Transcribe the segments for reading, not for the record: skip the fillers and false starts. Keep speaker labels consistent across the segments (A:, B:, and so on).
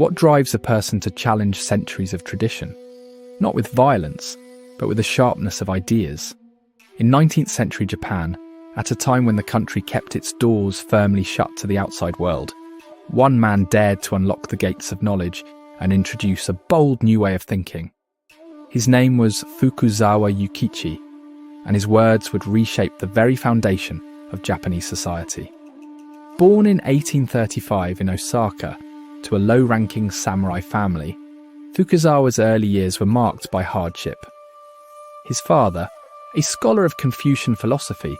A: What drives a person to challenge centuries of tradition? Not with violence, but with the sharpness of ideas. In 19th century Japan, at a time when the country kept its doors firmly shut to the outside world, one man dared to unlock the gates of knowledge and introduce a bold new way of thinking. His name was Fukuzawa Yukichi, and his words would reshape the very foundation of Japanese society. Born in 1835 in Osaka to a low-ranking samurai family, Fukuzawa's early years were marked by hardship. His father, a scholar of Confucian philosophy,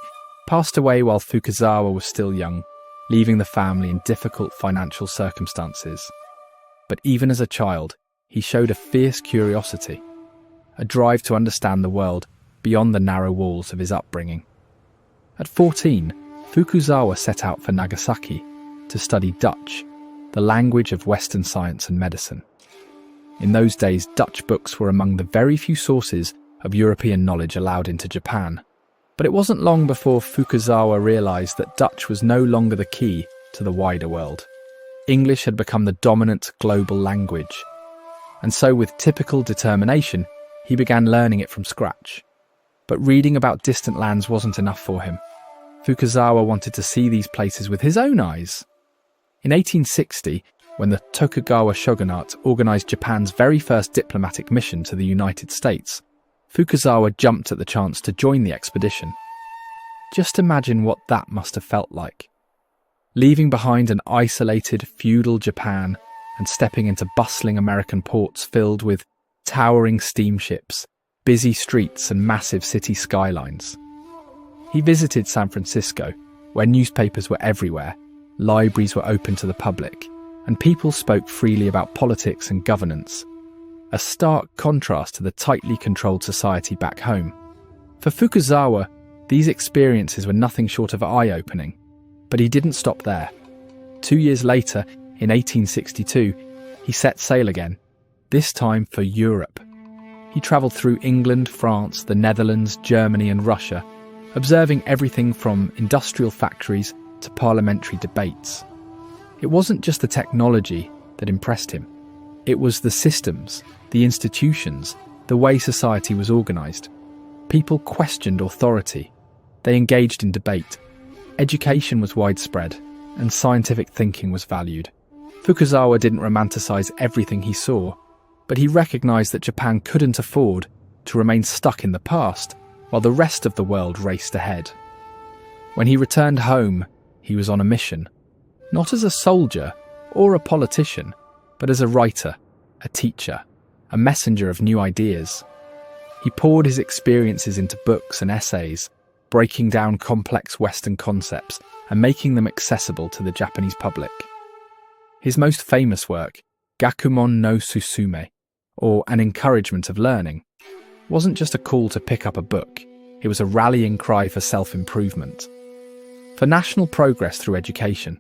A: passed away while Fukuzawa was still young, leaving the family in difficult financial circumstances. But even as a child, he showed a fierce curiosity, a drive to understand the world beyond the narrow walls of his upbringing. At 14, Fukuzawa set out for Nagasaki to study Dutch, the language of Western science and medicine. In those days, Dutch books were among the very few sources of European knowledge allowed into Japan. But it wasn't long before Fukuzawa realized that Dutch was no longer the key to the wider world. English had become the dominant global language. And so, with typical determination, he began learning it from scratch. But reading about distant lands wasn't enough for him. Fukuzawa wanted to see these places with his own eyes. In 1860, when the Tokugawa shogunate organized Japan's very first diplomatic mission to the United States, Fukuzawa jumped at the chance to join the expedition. Just imagine what that must have felt like. Leaving behind an isolated, feudal Japan and stepping into bustling American ports filled with towering steamships, busy streets and massive city skylines. He visited San Francisco, where newspapers were everywhere, libraries were open to the public, and people spoke freely about politics and governance. A stark contrast to the tightly controlled society back home. For Fukuzawa, these experiences were nothing short of eye-opening, but he didn't stop there. 2 years later, in 1862, he set sail again, this time for Europe. He travelled through England, France, the Netherlands, Germany and Russia, observing everything from industrial factories to parliamentary debates. It wasn't just the technology that impressed him. It was the systems, the institutions, the way society was organised. People questioned authority. They engaged in debate. Education was widespread, and scientific thinking was valued. Fukuzawa didn't romanticise everything he saw, but he recognised that Japan couldn't afford to remain stuck in the past while the rest of the world raced ahead. When he returned home, he was on a mission, not as a soldier or a politician, but as a writer, a teacher, a messenger of new ideas. He poured his experiences into books and essays, breaking down complex Western concepts and making them accessible to the Japanese public. His most famous work, Gakumon no Susume, or An Encouragement of Learning, wasn't just a call to pick up a book, it was a rallying cry for self-improvement, for national progress through education.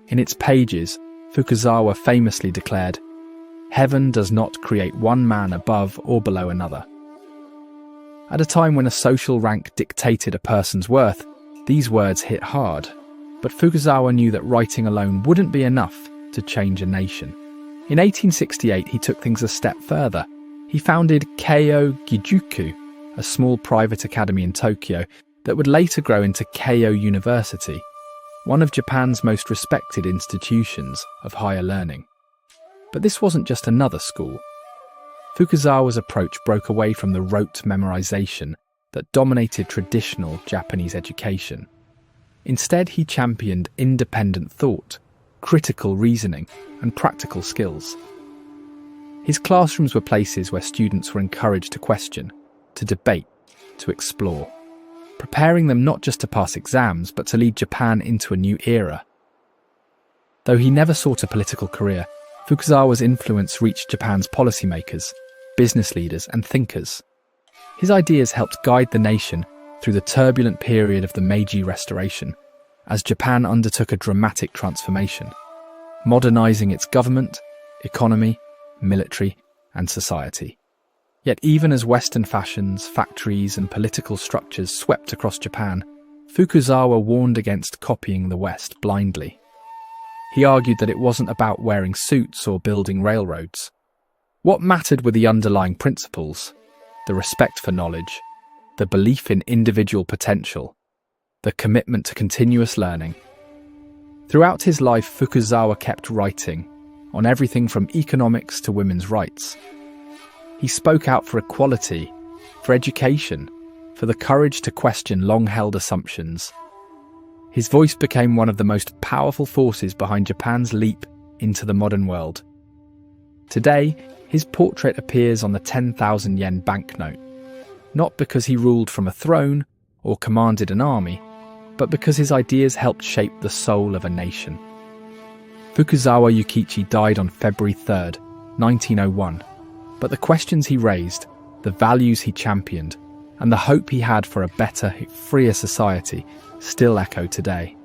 A: In its pages, Fukuzawa famously declared, "Heaven does not create one man above or below another." At a time when a social rank dictated a person's worth, these words hit hard. But Fukuzawa knew that writing alone wouldn't be enough to change a nation. In 1868, he took things a step further. He founded Keio Gijuku, a small private academy in Tokyo that would later grow into Keio University, one of Japan's most respected institutions of higher learning. But this wasn't just another school. Fukuzawa's approach broke away from the rote memorization that dominated traditional Japanese education. Instead, he championed independent thought, critical reasoning, and practical skills. His classrooms were places where students were encouraged to question, to debate, to explore, preparing them not just to pass exams, but to lead Japan into a new era. Though he never sought a political career, Fukuzawa's influence reached Japan's policymakers, business leaders, and thinkers. His ideas helped guide the nation through the turbulent period of the Meiji Restoration, as Japan undertook a dramatic transformation, modernizing its government, economy, military, and society. Yet even as Western fashions, factories, and political structures swept across Japan, Fukuzawa warned against copying the West blindly. He argued that it wasn't about wearing suits or building railroads. What mattered were the underlying principles, the respect for knowledge, the belief in individual potential, the commitment to continuous learning. Throughout his life, Fukuzawa kept writing on everything from economics to women's rights. He spoke out for equality, for education, for the courage to question long-held assumptions. His voice became one of the most powerful forces behind Japan's leap into the modern world. Today, his portrait appears on the 10,000 yen banknote, not because he ruled from a throne or commanded an army, but because his ideas helped shape the soul of a nation. Fukuzawa Yukichi died on February 3, 1901, but the questions he raised, the values he championed, and the hope he had for a better, freer society still echo today.